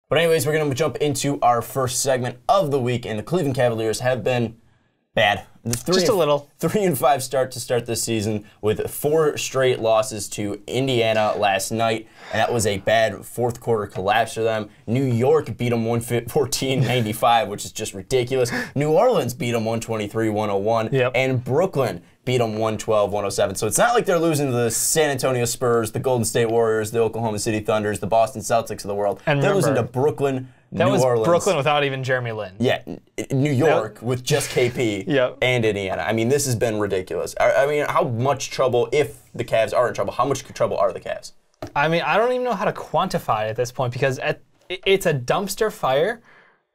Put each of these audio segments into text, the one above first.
But anyways, we're going to jump into our first segment of the week, and the Cleveland Cavaliers have been bad. Just a little. 3-5 start to start this season with 4 straight losses to Indiana last night, and that was a bad fourth quarter collapse for them. New York beat them 114-95, which is just ridiculous. New Orleans beat them 123-101, yep. And Brooklyn beat them 112-107. So it's not like they're losing to the San Antonio Spurs, the Golden State Warriors, the Oklahoma City Thunders, the Boston Celtics of the world. And they're remember, losing to Brooklyn, That New was Orleans. Brooklyn without even Jeremy Lin. Yeah, New York with just KP Yep. and Indiana. I mean, this has been ridiculous. I mean, how much trouble, if the Cavs are in trouble, how much trouble are the Cavs? I mean, I don't even know how to quantify it at this point because it's a dumpster fire,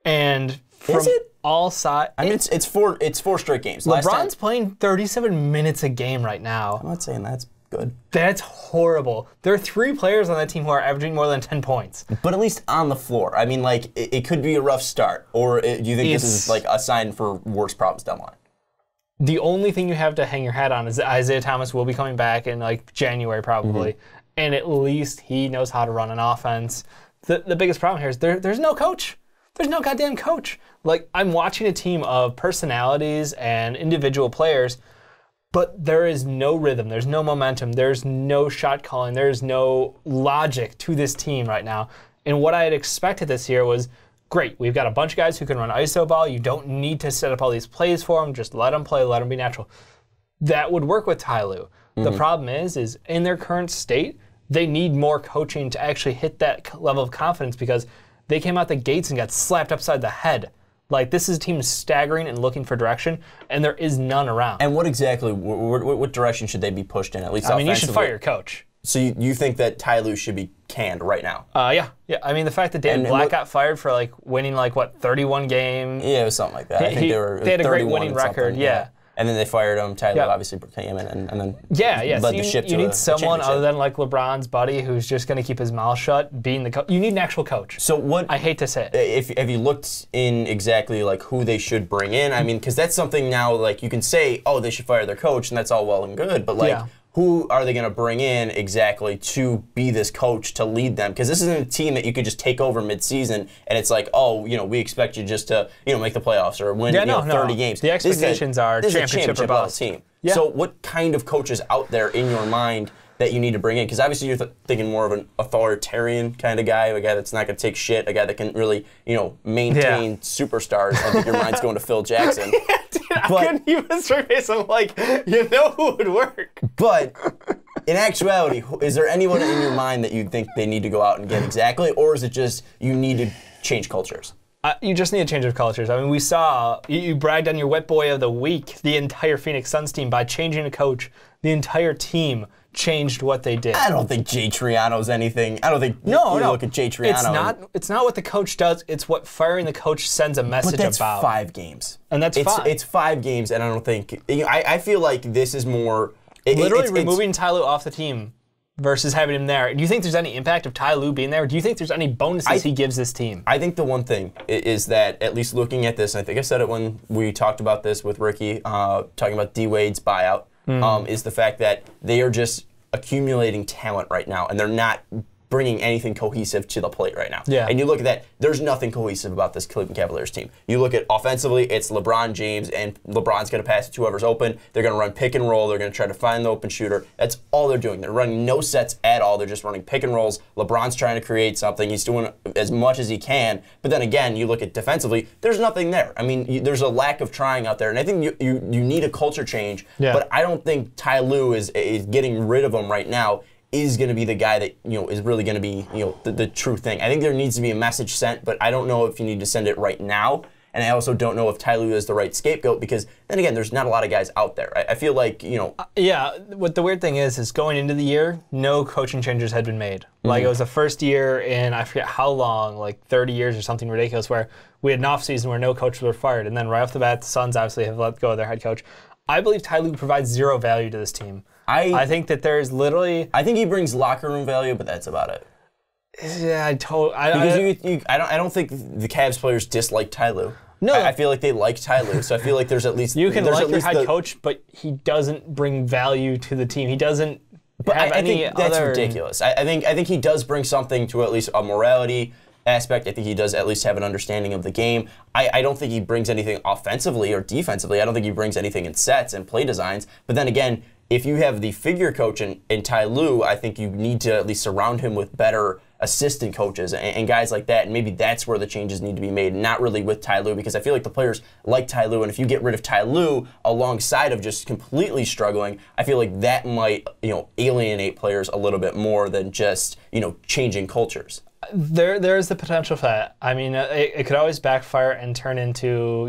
and from Is it? all sides. I mean, it's four straight games. LeBron's playing 37 minutes a game right now. I'm not saying that's good. That's horrible. There are 3 players on that team who are averaging more than 10 points. But at least on the floor. I mean, like, it could be a rough start. Or do you think this is like a sign for worse problems down the line? The only thing you have to hang your hat on is that Isaiah Thomas will be coming back in like January probably. And at least he knows how to run an offense. The biggest problem here is there's no coach. There's no goddamn coach. Like, I'm watching a team of personalities and individual players, but there is no rhythm, there's no momentum, there's no shot calling, there's no logic to this team right now. And what I had expected this year was, great, we've got a bunch of guys who can run ISO ball, you don't need to set up all these plays for them, just let them play, let them be natural. That would work with Ty Lue. The problem is in their current state, they need more coaching to actually hit that level of confidence because they came out the gates and got slapped upside the head. Like, this is a team staggering and looking for direction, and there is none around. And what exactly, what direction should they be pushed in, at least offensively? I mean, you should fire your coach. So you think that Ty Lue should be canned right now? Yeah. I mean, the fact that David Black got fired for, like, winning, like, what, 31 games? Yeah, it was something like that. I think they had a great winning record, yeah. And then they fired him. Ty Lue obviously came in and then led the ship to you need a someone championship. other than like LeBron's buddy who's just going to keep his mouth shut, being the coach. You need an actual coach. So what? I hate to say it. Have you looked in exactly like who they should bring in? I mean, because that's something now like you can say, oh, they should fire their coach, and that's all well and good, but like. Who are they going to bring in exactly to be this coach to lead them? Because this isn't a team that you could just take over mid-season and it's like, oh, we expect you just to, make the playoffs or win 30 games. The expectations are championship or bust. Team. Yeah. So what kind of coach is out there in your mind that you need to bring in? Because obviously you're thinking more of an authoritarian kind of guy, a guy that's not going to take shit, a guy that can really, maintain superstars. I think your mind's going to Phil Jackson. I couldn't even straight face. I'm like, who would work? But in actuality, is there anyone in your mind that you think they need to go out and get exactly, or is it just you need to change cultures? You just need a change of cultures. I mean, we saw, you bragged on your wet boy of the week, the entire Phoenix Suns team, by changing a coach. The entire team changed what they did. I don't think Jay Triano's anything. I don't think you look at Jay Triano. It's not what the coach does. It's what firing the coach sends a message about. But that's 5 games. And that's fine. It's 5 games, and I don't think I feel like this is more literally removing Ty Lue off the team versus having him there. Do you think there's any impact of Ty Lue being there? Do you think there's any bonuses he gives this team? I think the one thing is that, at least looking at this, and I think I said it when we talked about this with Ricky, talking about D. Wade's buyout, is the fact that they are just accumulating talent right now, and they're not bringing anything cohesive to the plate right now. Yeah. And you look at that, there's nothing cohesive about this Cleveland Cavaliers team. You look at offensively, it's LeBron James, and LeBron's going to pass it to whoever's open. They're going to run pick and roll. They're going to try to find the open shooter. That's all they're doing. They're running no sets at all. They're just running pick and rolls. LeBron's trying to create something. He's doing as much as he can. But then again, you look at defensively, there's nothing there. I mean, there's a lack of trying out there. And I think you need a culture change. Yeah. But I don't think Ty Lue is getting rid of him right now is going to be the guy that is really going to be the true thing. I think there needs to be a message sent, but I don't know if you need to send it right now. And I also don't know if Ty Lue is the right scapegoat because then again, there's not a lot of guys out there. I feel like yeah. What the weird thing is going into the year, no coaching changes had been made. Like it was the first year in I forget how long, like 30 years or something ridiculous, where we had an off season where no coaches were fired, and then right off the bat, the Suns obviously have let go of their head coach. I believe Ty Lue provides 0 value to this team. I think that there's literally. I think he brings locker room value, but that's about it. Yeah, I don't think the Cavs players dislike Ty Lue. No, I feel like they like Ty Lue, so I feel like there's at least you can like your head coach, but he doesn't bring value to the team. He doesn't. But I think that's ridiculous. I think he does bring something to at least a morality aspect. I think he does at least have an understanding of the game. I don't think he brings anything offensively or defensively. I don't think he brings anything in sets and play designs. But then again, if you have the figure coach in Ty Lue, I think you need to at least surround him with better assistant coaches and guys like that. And maybe that's where the changes need to be made, not really with Ty Lue, because I feel like the players like Ty Lue, and if you get rid of Ty Lue alongside of just completely struggling, I feel like that might, alienate players a little bit more than just, changing cultures. There's the potential for that. I mean, it could always backfire and turn into,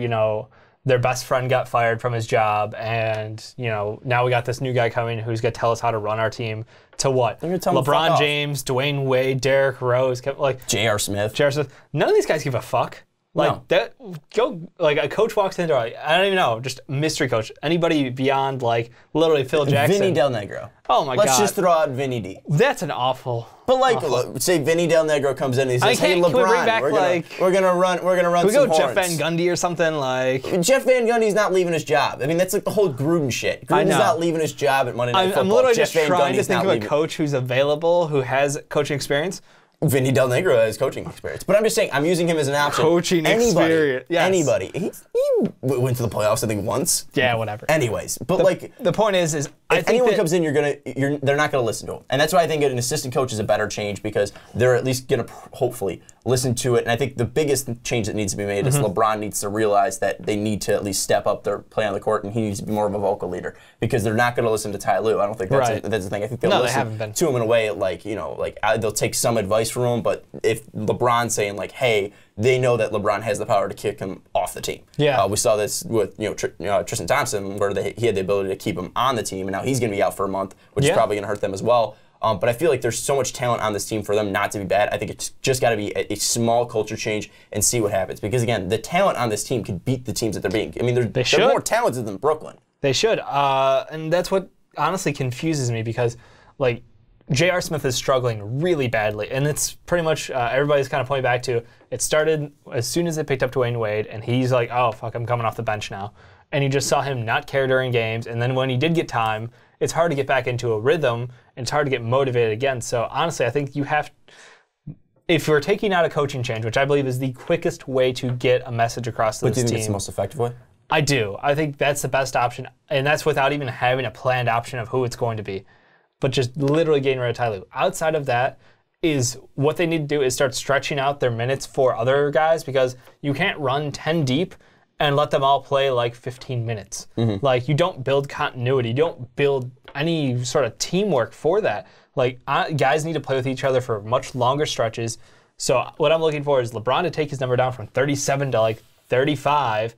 their best friend got fired from his job, and now we got this new guy coming who's gonna tell us how to run our team. To what? LeBron James, Dwayne Wade, Derrick Rose, J.R. Smith. None of these guys give a fuck. A coach walks into, I don't even know, just mystery coach. Anybody beyond literally Phil Jackson. Vinny Del Negro. Oh my God. Let's just throw out Vinny D. That's an awful. But say Vinny Del Negro comes in and he says, "Hey LeBron, we're gonna run can we some go horns." Jeff Van Gundy or something Jeff Van Gundy's not leaving his job. I mean, that's like the whole Gruden shit. Gruden's not leaving his job at Monday Night Football. I'm literally Jeff just trying to think of a leaving. coach who's available, who has coaching experience. Vinny Del Negro has coaching experience. But I'm just saying, I'm using him as an option. Coaching experience. Yes. Anybody. He went to the playoffs, I think, once. Yeah, whatever. Anyways, but the point is if anyone comes in, they're not gonna listen to him. And that's why I think an assistant coach is a better change, because they're at least gonna hopefully listen to it. And I think the biggest change that needs to be made is LeBron needs to realize that they need to at least step up their play on the court, and he needs to be more of a vocal leader, because they're not gonna listen to Ty Lue. I don't think that's the thing. I think they'll listen to him in a way they'll take some advice from him, but if LeBron's saying hey, they know that LeBron has the power to kick him off the team. Yeah. We saw this with Tristan Thompson, where he had the ability to keep him on the team, and now he's going to be out for a month, which is probably going to hurt them as well. But I feel like there's so much talent on this team for them not to be bad. I think it's just got to be a small culture change and see what happens. Because again, the talent on this team could beat the teams that they're beating. I mean, they're more talented than Brooklyn. They should, and that's what honestly confuses me, because J.R. Smith is struggling really badly, and it's pretty much everybody's kind of pointing back to it started as soon as they picked up Dwayne Wade, and he's like, oh, fuck, I'm coming off the bench now. And you just saw him not care during games, and then when he did get time, it's hard to get back into a rhythm, and it's hard to get motivated again. So honestly, I think you have, if you're taking out a coaching change, which I believe is the quickest way to get a message across to this team. But do you think it's the most effective way? I do. I think that's the best option, and that's without even having a planned option of who it's going to be. But just literally getting rid of Ty Lue. Outside of that, is what they need to do is start stretching out their minutes for other guys, because you can't run 10 deep and let them all play 15 minutes. You don't build continuity. You don't build any sort of teamwork for that. Guys need to play with each other for much longer stretches. So what I'm looking for is LeBron to take his number down from 37 to 35,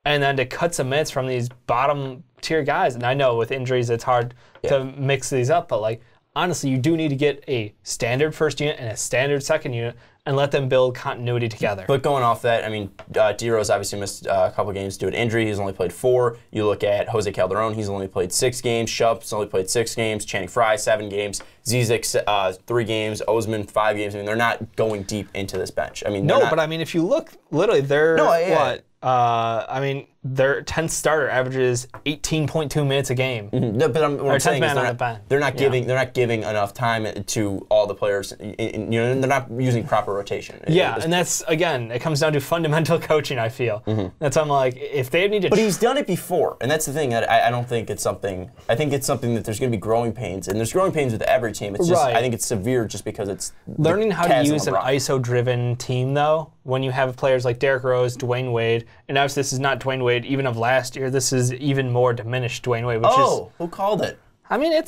and then to cut some minutes from these bottom tier guys. And I know with injuries it's hard to mix these up, but honestly, you do need to get a standard first unit and a standard second unit and let them build continuity together. But going off that, I mean, D-Rose obviously missed a couple games due to injury. He's only played 4. You look at Jose Calderon, he's only played 6 games. Shup's only played 6 games. Channing Frye, 7 games. Zizic, 3 games. Osman, 5 games. I mean, they're not going deep into this bench. I mean, but I mean, if you look, literally, they're what? Their 10th starter averages 18.2 minutes a game. No, but what I'm saying is they're not giving enough time to all the players. They're not using proper rotation. Yeah, and that's, again, it comes down to fundamental coaching, I feel. That's I'm like, if they need to. But he's done it before, and that's the thing. I don't think it's something. I think it's something that there's going to be growing pains, and there's growing pains with every team. It's just I think it's severe just because it's learning how to use an ISO-driven team, though. When you have players like Derrick Rose, Dwayne Wade, and obviously this is not Dwayne Wade even of last year. This is even more diminished Dwayne Wade. Which is, who called it? I mean,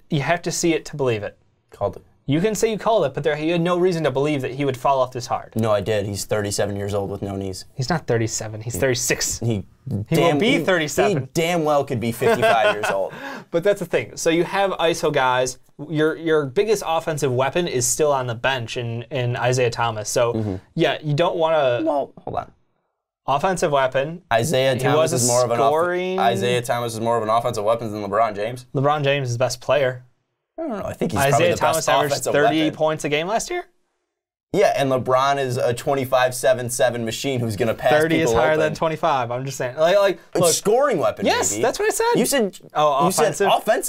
you have to see it to believe it. Called it. You can say you called it, but he had no reason to believe that he would fall off this hard. No, I did. He's 37 years old with no knees. He's not 37. He's 36. He will be 37. He damn well could be 55 years old. But that's the thing. So you have ISO guys. Your biggest offensive weapon is still on the bench in Isaiah Thomas. So, yeah, you don't want to... Well, hold on. Offensive weapon. Isaiah Thomas is more of an offensive weapon than LeBron James. LeBron James is the best player. I don't know. I think he's Isaiah probably the Thomas best averaged 30 weapon. points a game last year? Yeah, and LeBron is a 25-7-7 machine who's going to pass 30 people is higher open. than 25. I'm just saying. Look, scoring weapon, yes, maybe. That's what I said. You said offensive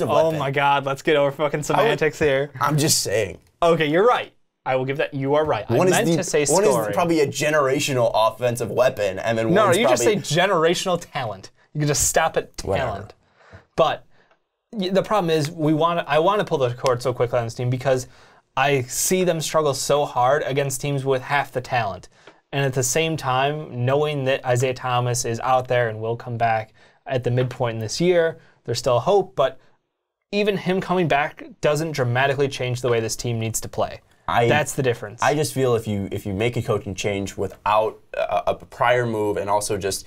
weapon. Oh, my God. Let's get over fucking semantics here. I'm just saying. Okay, you're right. I will give that. You are right. One I meant to say scoring. One is probably a generational offensive weapon, and then no, one's you probably, just say generational talent. You can just stop at talent. Whatever. But the problem is, I want to pull the cord so quickly on this team because I see them struggle so hard against teams with half the talent. And at the same time, knowing that Isaiah Thomas is out there and will come back at the midpoint in this year, there's still hope, but even him coming back doesn't dramatically change the way this team needs to play. That's the difference. I just feel if you make a coaching change without a prior move and also just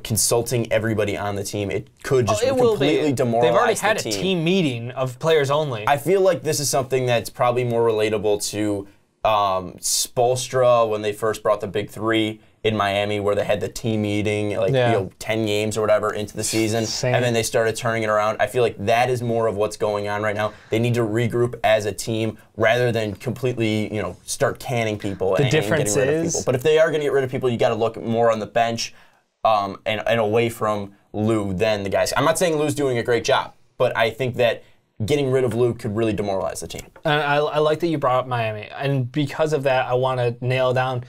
consulting everybody on the team, it could just completely demoralize They've already had the team. A team meeting of players only. I feel like this is something that's probably more relatable to Spoelstra when they first brought the Big Three in Miami, where they had the team meeting, 10 games or whatever into the season, and then they started turning it around. I feel like that is more of what's going on right now. They need to regroup as a team rather than completely, start canning people and getting rid of people. But if they are going to get rid of people, you got to look more on the bench and away from Lou than the guys. I'm not saying Lou's doing a great job, but I think that getting rid of Lou could really demoralize the team. And I like that you brought up Miami, and because of that, I want to nail down.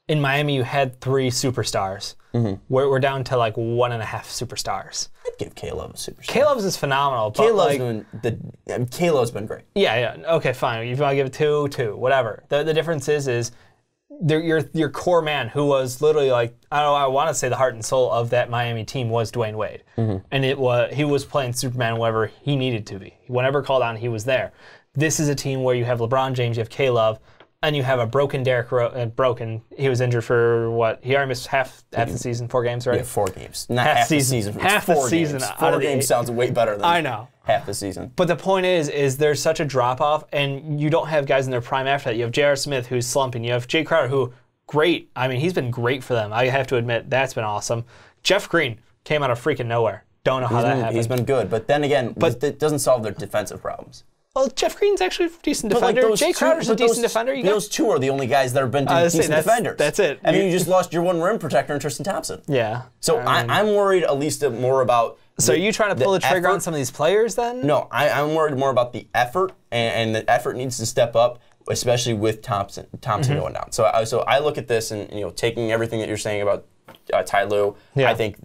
In Miami, you had 3 superstars. Mm-hmm. We're down to 1.5 superstars. I'd give Caleb a superstar. Caleb's is phenomenal. But Caleb's been great. Yeah. Okay, fine. If you want to give it 2, whatever. The difference is your core man, who was literally I want to say the heart and soul of that Miami team was Dwayne Wade, and he was playing Superman whenever he needed to be. Whenever called on, he was there. This is a team where you have LeBron James, you have Caleb. And you have a broken Derrick Rose. He was injured for what? He already missed half the season, 4 games, right? Yeah, 4 games. Not half the season. Half the season. 4 games sounds way better than half the season. But the point is there's such a drop-off, and you don't have guys in their prime after that. You have J.R. Smith, who's slumping. You have Jay Crowder, who, great. I mean, he's been great for them. I have to admit, that's been awesome. Jeff Green came out of freaking nowhere. Don't know how that happened. He's been good. But then again, it doesn't solve their defensive problems. Well, Jeff Green's actually a decent defender. Jay Crowder's a decent defender. Those 2 are the only guys that have been decent defenders. That's it. I mean, you just lost your one rim protector in Tristan Thompson. Yeah. So I'm worried at least more about. So are you trying to pull the trigger on some of these players then? No, I'm worried more about the effort, and the effort needs to step up, especially with Thompson going down. So I look at this and taking everything that you're saying about Ty Lue, I think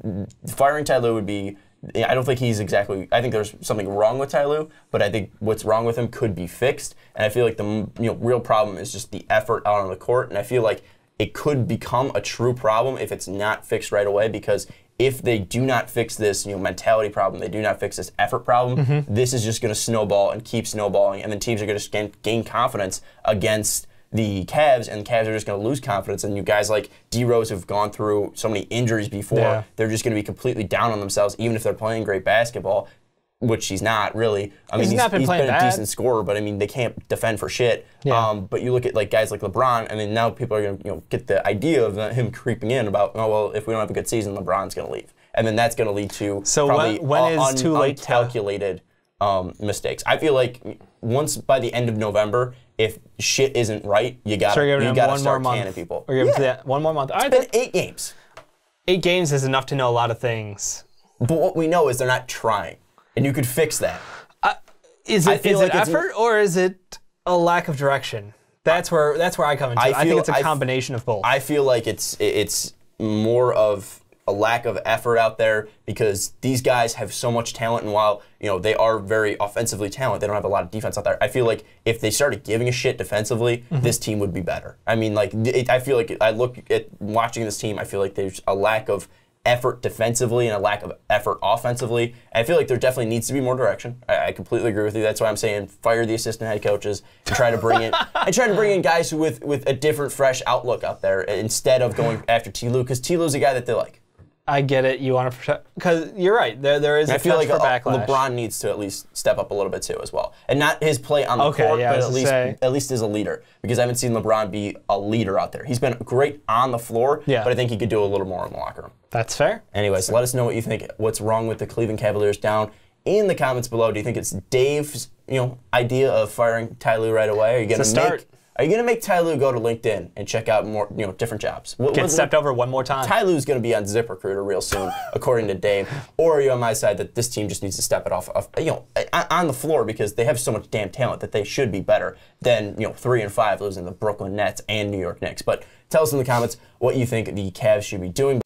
firing Ty Lue would be. I don't think he's exactly. I think there's something wrong with Ty Lue, but I think what's wrong with him could be fixed. And I feel like the real problem is just the effort out on the court. And I feel like it could become a true problem if it's not fixed right away. Because if they do not fix this mentality problem, they do not fix this effort problem, this is just going to snowball and keep snowballing, and then teams are going to gain confidence against the Cavs, and the Cavs are just going to lose confidence. And you guys like D Rose have gone through so many injuries before, they're just going to be completely down on themselves, even if they're playing great basketball, which he's not really. I mean, he's been a decent scorer, but I mean, they can't defend for shit. Yeah. But you look at guys like LeBron, and then now people are going to get the idea of him creeping in about, if we don't have a good season, LeBron's going to leave, and then that's going to lead to probably when is too late uncalculated mistakes. I feel like once by the end of November, if shit isn't right, you got to start canning people. Or give them 1 more month. It's been 8 games. 8 games is enough to know a lot of things. But what we know is they're not trying, and you could fix that. Is it effort or is it a lack of direction? That's where I come into it. I think it's a combination of both. I feel like it's more of a lack of effort out there because these guys have so much talent, and while they are very offensively talented, they don't have a lot of defense out there. I feel like if they started giving a shit defensively, this team would be better. I mean, I feel like I look at watching this team, I feel like there's a lack of effort defensively and a lack of effort offensively. And I feel like there definitely needs to be more direction. I completely agree with you. That's why I'm saying fire the assistant head coaches and try to bring in guys with a different, fresh outlook out there instead of going after T. Lue, because T. Lue's a guy that they like. I get it. You want to protect, because you're right. There is. I feel like backlash. LeBron needs to at least step up a little bit too, as well, and not his play on the court, but at least as a leader. Because I haven't seen LeBron be a leader out there. He's been great on the floor, but I think he could do a little more in the locker room. That's fair. Anyways, let us know what you think. What's wrong with the Cleveland Cavaliers down in the comments below? Do you think it's Dave's idea of firing Ty Lue right away? Are you going to Are you going to make Ty Lue go to LinkedIn and check out more, different jobs? Get stepped over one more time. Ty Lue's going to be on ZipRecruiter real soon, according to Dave. Or are you on my side that this team just needs to step it off, on the floor because they have so much damn talent that they should be better than 3-5 losing the Brooklyn Nets and New York Knicks. But tell us in the comments what you think the Cavs should be doing.